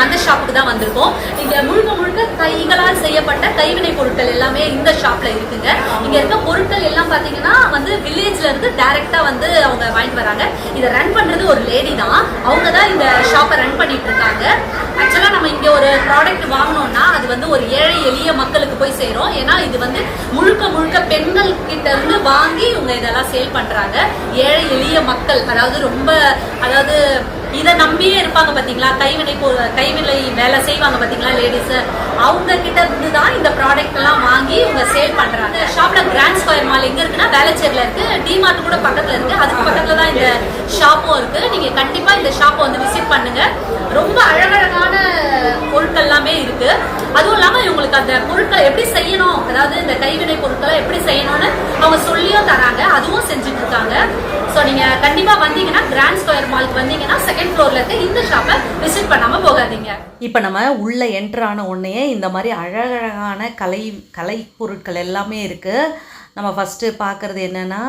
அந்த ஷாப்புக்கு தான் வந்திருக்கோம். இங்க முழுக்க முழுக்க கைகளால் செய்யப்பட்ட கைவினை பொருட்கள் எல்லாமே இந்த ஷாப்ல இருக்குங்க. இங்க இருக்க பொருட்கள் எல்லாம் பாத்தீங்கன்னா வந்து வில்லேஜ்ல இருந்து டைரக்டா வந்து அவங்க வாங்கிட்டு வராங்க. இதை ரன் பண்றது ஒரு லேடி தான். அவங்க தான் இந்த ஷாப்பை ரன் பண்ணிட்டு இருக்காங்க. ஆக்சுவலா நம்ம இங்க ஒரு ப்ராடக்ட் வாங்கணும்னா அது வந்து ஒரு ஏழை எளிய மக்களுக்கு போய் சேரும். ஏன்னா இது வந்து முழுக்க முழுக்க பெண்கள் கிட்ட இருந்து வாங்கி இவங்க இதெல்லாம் சேல் பண்றாங்க. ஏழை எளிய மக்கள், அதாவது ரொம்ப, அதாவது இதை நம்பியே இருப்பாங்க பாத்தீங்களா, கைவினை வேலை செய்வாங்க பாத்தீங்களா லேடிஸ், அவங்க கிட்ட இருந்து தான் இந்த ப்ராடக்ட் எல்லாம் வாங்கி இவங்க சேல் பண்றாங்க. ஷாப்ல கிராண்ட் ஸ்கொயர் மால் எங்க இருக்குன்னா வேளச்சேரியில இருக்கு. டிமார்ட் கூட பக்கத்துல இருக்கு. அதுக்கு பக்கத்துல தான் இந்த ஷாப்பும் இருக்கு. நீங்க கண்டிப்பா இந்த ஷாப்பை வந்து விசிட் பண்ணுங்க. ரொம்ப அழகழகான பொருட்கள் எல்லாமே இருக்கு. அதுவும் இல்லாம இவங்களுக்கு அந்த பொருட்களை எப்படி செய்யணும், அதாவது இந்த கைவினை பொருட்களை எப்படி செய்யணும்னு அவங்க சொல்லியும் தராங்க. அதுவும் செஞ்சுட்டு இருக்காங்க. ஸோ நீங்க கண்டிப்பா வந்தீங்கன்னா கிராண்ட் ஸ்கொயர் மாலுக்கு வந்தீங்கன்னா செகண்ட் ஃப்ளோர்ல இருக்க இந்த ஷாப்பை விசிட் பண்ணாம போகாதீங்க. இப்போ நம்ம உள்ள என்டர் ஆன உடனே இந்த மாதிரி அழகழகான கலை பொருட்கள் எல்லாமே இருக்குது. நம்ம ஃபஸ்ட்டு பார்க்குறது என்னென்னா,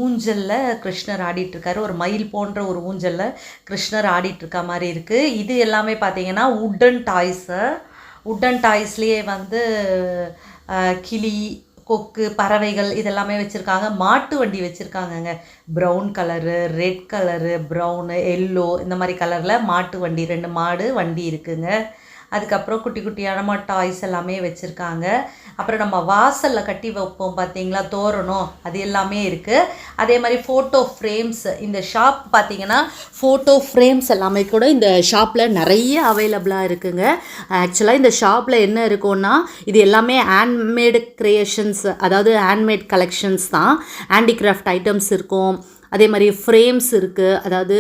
ஊஞ்சலில் கிருஷ்ணர் ஆடிட்டுருக்காரு. ஒரு மயில் போன்ற ஒரு ஊஞ்சலில் கிருஷ்ணர் ஆடிட்டுருக்க மாதிரி இருக்குது. இது எல்லாமே பார்த்திங்கன்னா உட்டன் டாய்ஸ்லேயே வந்து கிளி, கொக்கு, பறவைகள் இதெல்லாமே வச்சுருக்காங்க. மாட்டு வண்டி வச்சுருக்காங்கங்க. Brown colour, red colour, brown, yellow, இந்த மாதிரி கலரில் மாட்டு வண்டி, 2 மாடு வண்டி இருக்குங்க. அதுக்கப்புறம் குட்டி குட்டியான டாய்ஸ் எல்லாமே வச்சுருக்காங்க. அப்புறம் நம்ம வாசலில் கட்டி வைப்போம் பார்த்தீங்களா தோரணம், அது எல்லாமே இருக்குது. அதே மாதிரி ஃபோட்டோ ஃப்ரேம்ஸ், இந்த ஷாப் பார்த்திங்கன்னா ஃபோட்டோ ஃப்ரேம்ஸ் எல்லாமே கூட இந்த ஷாப்பில் நிறைய அவைலபிளாக இருக்குங்க. ஆக்சுவலாக இந்த ஷாப்பில் என்ன இருக்குன்னா, இது எல்லாமே ஹேண்ட்மேடு க்ரியேஷன்ஸ், அதாவது ஹேண்ட்மேட் கலெக்ஷன்ஸ் தான். ஹேண்டிகிராஃப்ட் ஐட்டம்ஸ் இருக்கும். அதே மாதிரி ஃப்ரேம்ஸ் இருக்குது, அதாவது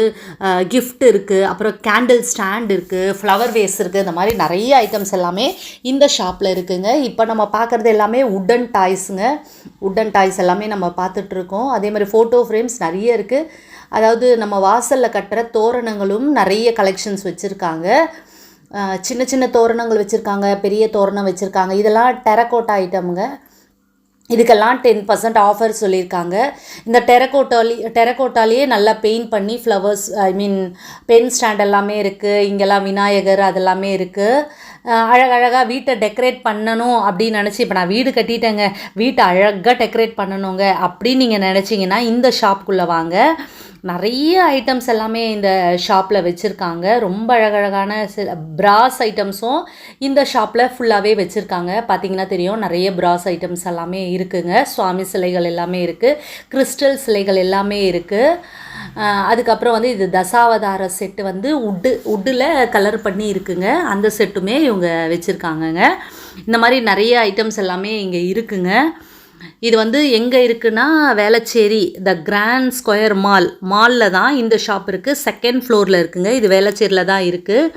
கிஃப்ட் இருக்குது, அப்புறம் கேண்டில் ஸ்டாண்ட் இருக்குது, ஃப்ளவர் வேஸ் இருக்குது. இந்த மாதிரி நிறைய ஐட்டம்ஸ் எல்லாமே இந்த ஷாப்பில் இருக்குதுங்க. இப்போ நம்ம பார்க்குறது எல்லாமே உட்டன் டாய்ஸுங்க. உட்டன் டாய்ஸ் எல்லாமே நம்ம பார்த்துட்ருக்கோம். அதே மாதிரி ஃபோட்டோ ஃப்ரேம்ஸ் நிறைய இருக்குது. அதாவது நம்ம வாசலில் கட்டுற தோரணங்களும் நிறைய கலெக்ஷன்ஸ் வச்சுருக்காங்க. சின்ன சின்ன தோரணங்கள் வச்சுருக்காங்க, பெரிய தோரணம் வச்சுருக்காங்க. இதெல்லாம் டெரக்கோட்டா ஐட்டமுங்க. இதுக்கெல்லாம் 10% ஆஃபர் சொல்லியிருக்காங்க. இந்த டெரக்கோட்டாலேயே நல்லா பெயிண்ட் பண்ணி ஃப்ளவர்ஸ், பென் ஸ்டாண்ட் எல்லாமே இருக்குது. இங்கெல்லாம் விநாயகர் அதெல்லாமே இருக்குது. அழகழகாக வீட்டை டெக்கரேட் பண்ணணும் அப்படின்னு நினச்சி, இப்போ நான் வீடு கட்டிட்டேங்க, வீட்டை அழகாக டெக்கரேட் பண்ணணுங்க அப்படின்னு நீங்கள் நினச்சிங்கன்னா இந்த ஷாப்புக்குள்ளே வாங்க. நிறைய ஐட்டம்ஸ் எல்லாமே இந்த ஷாப்பில் வச்சுருக்காங்க. ரொம்ப அழகழகான பிராஸ் ஐட்டம்ஸும் இந்த ஷாப்பில் ஃபுல்லாகவே வச்சுருக்காங்க. பார்த்திங்கன்னா தெரியும், நிறைய பிராஸ் ஐட்டம்ஸ் எல்லாமே இருக்குதுங்க. சுவாமி சிலைகள் எல்லாமே இருக்குது, கிறிஸ்டல் சிலைகள் எல்லாமே இருக்குது. அதுக்கப்புறம் வந்து இது தசாவதார செட்டு வந்து உட்டில் கலர் பண்ணி இருக்குங்க. அந்த செட்டுமே இவங்க வச்சுருக்காங்கங்க. இந்த மாதிரி நிறைய ஐட்டம்ஸ் எல்லாமே இங்கே இருக்குங்க. இது வந்து எங்கே இருக்குன்னா வேளச்சேரி த கிராண்ட் ஸ்கொயர் மாலில் தான் இந்த ஷாப் இருக்குது. செகண்ட் ஃப்ளோரில் இருக்குங்க. இது வேளச்சேரியில் தான் இருக்குது.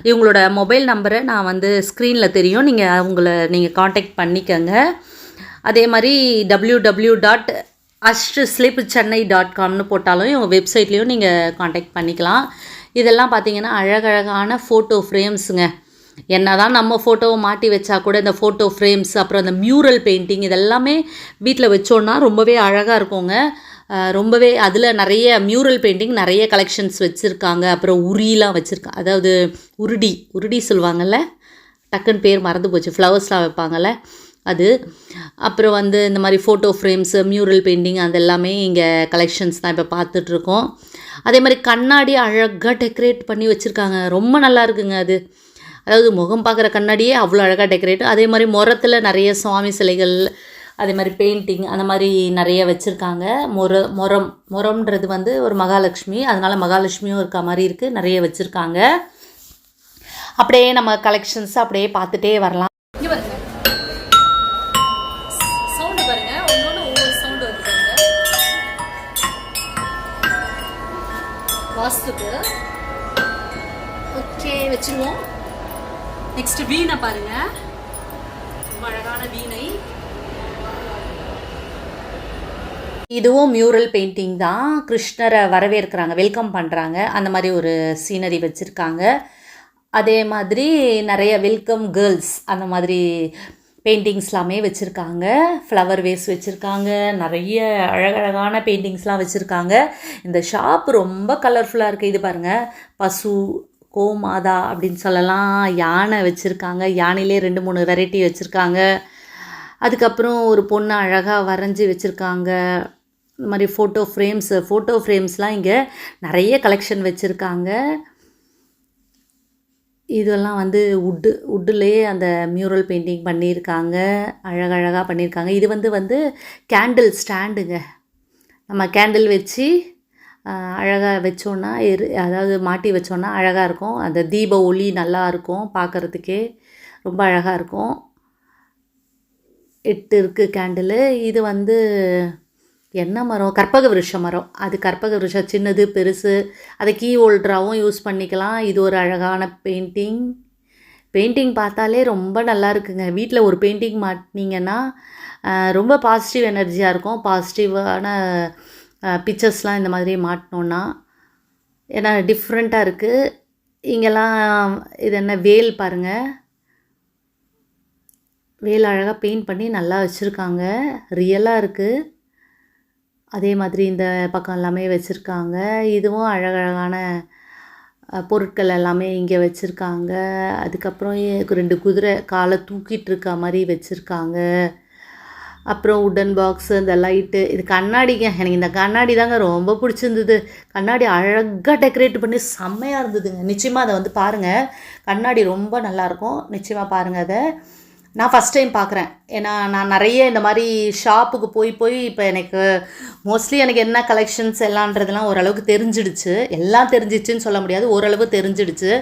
இவங்களோட மொபைல் நம்பரை நான் வந்து ஸ்க்ரீனில் தெரியும், நீங்கள் காண்டாக்ட் பண்ணிக்கங்க. அதே மாதிரி www.ashslipchennai.com போட்டாலும் இவங்க வெப்சைட்லேயும் நீங்கள் காண்டாக்ட் பண்ணிக்கலாம். இதெல்லாம் பார்த்தீங்கன்னா அழகழகான ஃபோட்டோ ஃப்ரேம்ஸுங்க. என்ன தான் நம்ம ஃபோட்டோவை மாட்டி வச்சா கூட இந்த ஃபோட்டோ ஃப்ரேம்ஸ், அப்புறம் இந்த மியூரல் பெயிண்டிங் இதெல்லாமே வீட்டில் வச்சோன்னா ரொம்பவே அழகாக இருக்குங்க. ரொம்பவே அதில் நிறைய மியூரல் பெயிண்டிங் நிறைய கலெக்ஷன்ஸ் வச்சுருக்காங்க. அப்புறம் உரிலாம் வச்சுருக்காங்க, அதாவது உருடி சொல்லுவாங்கள்ல, டக்குன்னு பேர் மறந்து போச்சு, ஃப்ளவர்ஸ்லாம் வைப்பாங்கள்ல அது. அப்புறம் வந்து இந்த மாதிரி ஃபோட்டோ ஃப்ரேம்ஸு, மியூரல் பெயிண்டிங் அது எல்லாமே இங்கே கலெக்ஷன்ஸ் தான் இப்போ பார்த்துட்ருக்கோம். அதே மாதிரி கண்ணாடி அழகாக டெக்கரேட் பண்ணி வச்சுருக்காங்க, ரொம்ப நல்லா இருக்குங்க அது. அதாவது முகம் பார்க்குற கண்ணாடியே அவ்வளோ அழகாக டெக்கரேட். அதே மாதிரி முரத்தில் நிறைய சுவாமி சிலைகள், அதே மாதிரி பெயிண்டிங் அந்த மாதிரி நிறைய வச்சுருக்காங்க. முரம்ன்றது வந்து ஒரு மகாலட்சுமி, அதனால் மகாலட்சுமியும் இருக்க மாதிரி இருக்குது, நிறைய வச்சுருக்காங்க. அப்படியே நம்ம கலெக்ஷன்ஸ் அப்படியே பார்த்துட்டே வரலாம். இங்க பாருங்க, சவுண்ட் பாருங்க, ஒன்னொன்னு ஒவ்வொரு சவுண்ட் வருது பாருங்க. வாஸ்துக்கு ஓகே வச்சிருவோம். நெக்ஸ்ட் வீணை பாருங்க, ரொம்ப அழகான வீணை. இதுவும் மியூரல் பெயிண்டிங் தான். கிருஷ்ணரை வரவேற்கிறாங்க, வெல்கம் பண்ணுறாங்க, அந்த மாதிரி ஒரு சீனரி வச்சுருக்காங்க. அதே மாதிரி நிறைய வெல்கம் கேர்ள்ஸ் அந்த மாதிரி பெயிண்டிங்ஸ்லாமே வச்சுருக்காங்க. ஃப்ளவர் வேஸ் வச்சுருக்காங்க, நிறைய அழகழகான பெயிண்டிங்ஸ்லாம் வச்சுருக்காங்க. இந்த ஷாப் ரொம்ப கலர்ஃபுல்லாக இருக்குது. இது பாருங்கள், பசு, கோமாதா அப்படின்னு சொல்லலாம், யானை வச்சுருக்காங்க, யானையிலே 2-3 வெரைட்டி வச்சுருக்காங்க. அதுக்கப்புறம் ஒரு பொண்ணு அழகாக வரைஞ்சி வச்சுருக்காங்க. இந்த மாதிரி ஃபோட்டோ ஃப்ரேம்ஸ்லாம் இங்கே நிறைய கலெக்ஷன் வச்சுருக்காங்க. இதெல்லாம் வந்து உட்டுலேயே அந்த மியூரல் பெயிண்டிங் பண்ணியிருக்காங்க, அழகழகாக பண்ணியிருக்காங்க. இது வந்து கேண்டில் ஸ்டாண்டுங்க. நம்ம கேண்டில் வச்சு அழகாக வச்சோன்னா அதாவது மாட்டி வச்சோன்னா அழகாக இருக்கும். அந்த தீப ஒளி நல்லா இருக்கும், பார்க்குறதுக்கே ரொம்ப அழகாக இருக்கும். 8 இருக்குது கேண்டிலு. இது வந்து என்ன மரம்? கற்பக விருட்ச மரம். அது கற்பக விருட்சம் சின்னது பெருசு, அதை கீ ஹோல்டராகவும் யூஸ் பண்ணிக்கலாம். இது ஒரு அழகான பெயிண்டிங் பார்த்தாலே ரொம்ப நல்லா இருக்குங்க. வீட்டில் ஒரு பெயிண்டிங் மாட்டினீங்கன்னா ரொம்ப பாசிட்டிவ் எனர்ஜியாக இருக்கும். பாசிட்டிவான பிக்சர்ஸ்லாம் இந்த மாதிரி மாட்டினோன்னா, ஏன்னா டிஃப்ரெண்ட்டாக இருக்குது. இங்கெல்லாம் இது என்ன வேல் பாருங்கள், வேல் அழகாக பெயிண்ட் பண்ணி நல்லா வச்சுருக்காங்க, ரியலாக இருக்குது. அதே மாதிரி இந்த பக்கம் எல்லாமே வச்சுருக்காங்க. இதுவும் அழகழகான பொருட்கள் எல்லாமே இங்கே வச்சுருக்காங்க. அதுக்கப்புறம் 2 குதிரை காலை தூக்கிட்டு இருக்க மாதிரி வச்சுருக்காங்க. அப்புறம் உட்டன் பாக்ஸு, இந்த லைட்டு, இது கண்ணாடிங்க. எனக்கு இந்த கண்ணாடி தாங்க ரொம்ப பிடிச்சிருந்தது. கண்ணாடி அழகாக டெக்கரேட் பண்ணி செம்மையாக இருந்ததுங்க. நிச்சயமாக அதை வந்து பாருங்கள், கண்ணாடி ரொம்ப நல்லாயிருக்கும். நிச்சயமாக பாருங்கள் அதை. நான் ஃபஸ்ட் டைம் பார்க்குறேன். ஏன்னா நான் நிறைய இந்த மாதிரி ஷாப்புக்கு போய் இப்போ எனக்கு மோஸ்ட்லி எனக்கு என்ன கலெக்ஷன்ஸ் எல்லான்றதுலாம் ஓரளவுக்கு தெரிஞ்சிடுச்சு. எல்லாம் தெரிஞ்சிடுச்சுன்னு சொல்ல முடியாது, ஓரளவு தெரிஞ்சிடுச்சு.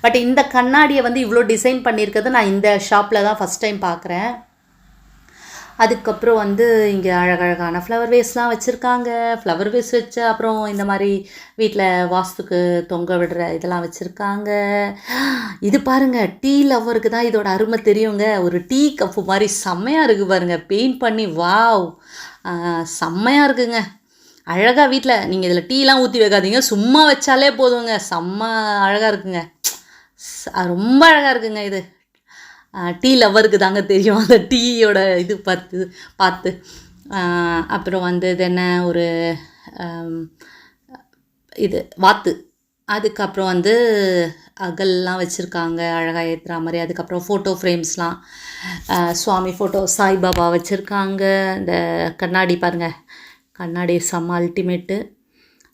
பட் இந்த கண்ணாடியை வந்து இவ்வளோ டிசைன் பண்ணியிருக்கிறது நான் இந்த ஷாப்பில் தான் ஃபஸ்ட் டைம் பார்க்குறேன். அதுக்கப்புறம் வந்து இங்கே அழகழகான ஃப்ளவர் வேஸ்லாம் வச்சுருக்காங்க. ஃப்ளவர் வேஸ் வச்சு அப்புறம் இந்த மாதிரி வீட்டில் வாஸ்துக்கு தொங்க விடுற இதெல்லாம் வச்சுருக்காங்க. இது பாருங்கள், டீ லவ்வருக்கு தான் இதோட அருமை தெரியுங்க. ஒரு டீ கப்பு மாதிரி செம்மையாக இருக்குது பாருங்கள், பெயிண்ட் பண்ணி. வாவ், செம்மையாக இருக்குங்க. அழகாக வீட்டில் நீங்கள் இதில் டீலாம் ஊற்றி வைக்காதீங்க, சும்மா வச்சாலே போதுங்க, செம்ம அழகாக இருக்குங்க. ரொம்ப அழகாக இருக்குங்க. இது டீ லவ்வருக்கு தாங்க தெரியும் அந்த டீயோட இது பார்த்து. அப்புறம் வந்து இது என்ன, ஒரு இது வாத்து. அதுக்கப்புறம் வந்து அகல்லாம் வச்சுருக்காங்க அழகாக ஏற்றுற மாதிரி. அதுக்கப்புறம் ஃபோட்டோ ஃப்ரேம்ஸ்லாம், சுவாமி ஃபோட்டோ, சாய்பாபா வச்சுருக்காங்க. இந்த கண்ணாடி பாருங்கள், கண்ணாடி செம்ம அல்டிமேட்டு.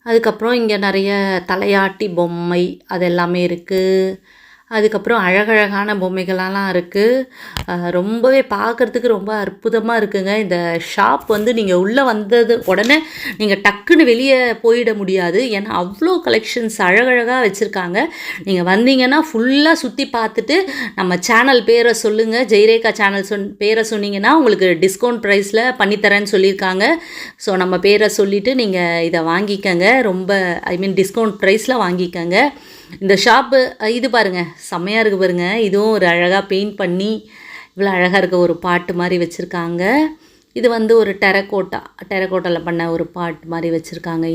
அதுக்கப்புறம் இங்கே நிறைய தலையாட்டி பொம்மை அது எல்லாமே இருக்குது. அதுக்கப்புறம் அழகழகான பொம்மைகளெல்லாம் இருக்குது. ரொம்பவே பார்க்குறதுக்கு ரொம்ப அற்புதமாக இருக்குங்க. இந்த ஷாப் வந்து நீங்கள் உள்ளே வந்தது உடனே நீங்கள் டக்குன்னு வெளியே போயிட முடியாது. ஏன்னா அவ்வளோ கலெக்ஷன்ஸ் அழகழகாக வச்சுருக்காங்க. நீங்கள் வந்தீங்கன்னா ஃபுல்லாக சுற்றி பார்த்துட்டு நம்ம சேனல் பேரை சொல்லுங்கள், ஜெயரேகா சேனல் பேரை சொன்னீங்கன்னா உங்களுக்கு டிஸ்கவுண்ட் ப்ரைஸில் பண்ணித்தரேன்னு சொல்லியிருக்காங்க. ஸோ நம்ம பேரை சொல்லிவிட்டு நீங்கள் இதை வாங்கிக்கங்க, ரொம்ப டிஸ்கவுண்ட் ப்ரைஸில் வாங்கிக்கங்க. இந்த ஷாப்பு இது பாருங்கள், செம்மையாக இருக்குது பாருங்கள். இதுவும் ஒரு அழகாக பெயிண்ட் பண்ணி இவ்வளோ அழகாக இருக்க ஒரு பாட்டு மாதிரி வச்சுருக்காங்க. இது வந்து ஒரு டெரக்கோட்டாவில் பண்ண ஒரு பாட்டு மாதிரி வச்சுருக்காங்க.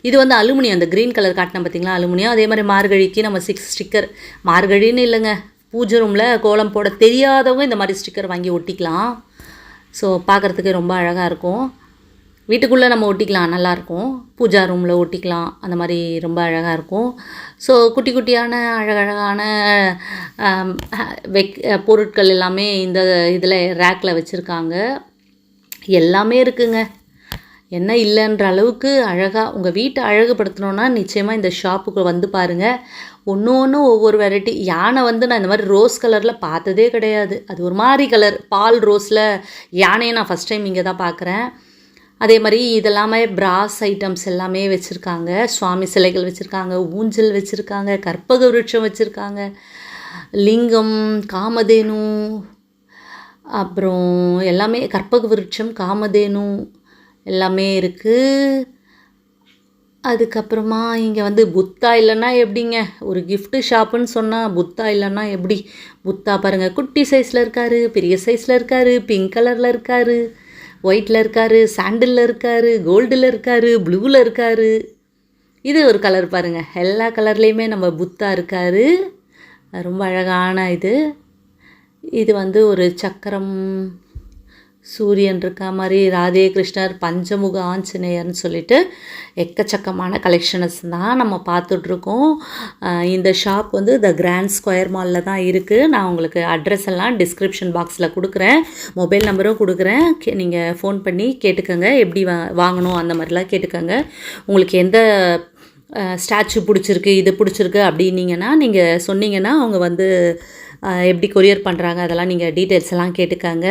இது வந்து அலுமினியம், அந்த க்ரீன் கலர் காட்டின பார்த்திங்களா, அலுமினியம். அதே மாதிரி மார்கழிக்கு நம்ம 6 ஸ்டிக்கர், மார்கழின்னு இல்லைங்க, பூஜை ரூமில் கோலம் போட தெரியாதவங்க இந்த மாதிரி ஸ்டிக்கர் வாங்கி ஒட்டிக்கலாம். ஸோ பார்க்குறதுக்கு ரொம்ப அழகாக இருக்கும். வீட்டுக்குள்ளே நம்ம ஒட்டிக்கலாம், நல்லாயிருக்கும். பூஜா ரூமில் ஒட்டிக்கலாம், அந்த மாதிரி ரொம்ப அழகாக இருக்கும். ஸோ குட்டி குட்டியான அழகழகான பொருட்கள் எல்லாமே இந்த இதில் ரேக்கில் வச்சுருக்காங்க. எல்லாமே இருக்குங்க, என்ன இல்லைன்ற அளவுக்கு அழகாக. உங்கள் வீட்டை அழகுபடுத்தணுன்னா நிச்சயமாக இந்த ஷாப்புக்கு வந்து பாருங்கள். ஒன்று ஒவ்வொரு வெரைட்டி. யானை வந்து நான் இந்த மாதிரி ரோஸ் கலரில் பார்த்ததே கிடையாது. அது ஒரு மாதிரி கலர், பால் ரோஸில் யானையை நான் ஃபஸ்ட் டைம் இங்கே தான் பார்க்குறேன். அதே மாதிரி இதெல்லாமே பிராஸ் ஐட்டம்ஸ் எல்லாமே வச்சுருக்காங்க. சுவாமி சிலைகள் வச்சுருக்காங்க, ஊஞ்சல் வச்சுருக்காங்க, கற்பக விருட்சம் வச்சுருக்காங்க, லிங்கம், காமதேனு, அப்புறம் எல்லாமே கற்பக விருட்சம், காமதேனு எல்லாமே இருக்குது. அதுக்கப்புறமா இங்கே வந்து புத்தா இல்லைன்னா எப்படிங்க, ஒரு gift ஷாப்புன்னு சொன்னால் புத்தா இல்லைன்னா எப்படி? புத்தா பாருங்கள், குட்டி சைஸில் இருக்கார், பெரிய சைஸில் இருக்கார், பிங்க் கலரில் இருக்கார், ஒயிட்டில் இருக்கார், சாண்டிலில் இருக்கார், கோல்டில் இருக்கார், ப்ளூவில் இருக்கார். இது ஒரு கலர் பாருங்கள், எல்லா கலர்லேயுமே நம்ம புத்தா இருக்கார். ரொம்ப அழகான இது வந்து ஒரு சக்கரம், சூரியன் இருக்க மாதிரி, ராதே கிருஷ்ணர், பஞ்சமுக ஆஞ்சநேயர்னு சொல்லிட்டு எக்கச்சக்கமான கலெக்ஷன்ஸ் தான் நம்ம பார்த்துட்ருக்கோம். இந்த ஷாப் வந்து த கிராண்ட் ஸ்கொயர் மாலில் தான் இருக்குது. நான் உங்களுக்கு அட்ரஸ் எல்லாம் டிஸ்கிரிப்ஷன் பாக்ஸில் கொடுக்குறேன், மொபைல் நம்பரும் கொடுக்குறேன். நீங்கள் ஃபோன் பண்ணி கேட்டுக்கோங்க, எப்படி வாங்கணும் அந்த மாதிரிலாம் கேட்டுக்கோங்க. உங்களுக்கு எந்த ஸ்டாச்சு பிடிச்சிருக்கு, இது பிடிச்சிருக்கு அப்படின்னீங்கன்னா நீங்கள் சொன்னீங்கன்னா அவங்க வந்து எப்படி கொரியர் பண்ணுறாங்க அதெல்லாம் நீங்கள் டீட்டெயில்ஸ் எல்லாம் கேட்டுக்கோங்க.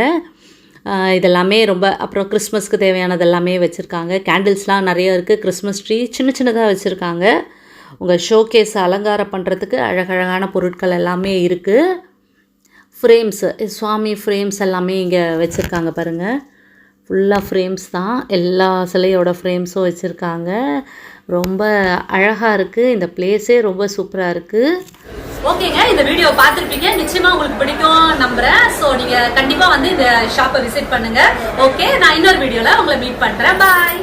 இதெல்லாமே ரொம்ப, அப்புறம் கிறிஸ்மஸ்க்கு தேவையானது எல்லாமே வச்சுருக்காங்க. கேண்டில்ஸ்லாம் நிறைய இருக்குது. கிறிஸ்மஸ் ட்ரீ சின்னதாக வச்சுருக்காங்க. உங்கள் ஷோகேஸ் அலங்காரம் பண்ணுறதுக்கு அழகழகான பொருட்கள் எல்லாமே இருக்குது. ஃப்ரேம்ஸு, சுவாமி ஃப்ரேம்ஸ் எல்லாமே இங்கே வச்சுருக்காங்க பாருங்கள். ஃபுல்லாக ஃப்ரேம்ஸ் தான், எல்லா சிலையோட ஃப்ரேம்ஸும் வச்சுருக்காங்க. ரொம்ப அழகாக இருக்குது. இந்த பிளேஸே ரொம்ப சூப்பராக இருக்குது. ஓகேங்க, இந்த வீடியோ பார்த்துருப்பீங்க, நிச்சயமா உங்களுக்கு பிடிக்கும் நம்புறேன். ஸோ நீங்க கண்டிப்பா வந்து இந்த ஷாப்பை விசிட் பண்ணுங்க. ஓகே, நான் இன்னொரு வீடியோல உங்களை மீட் பண்றேன். பாய்.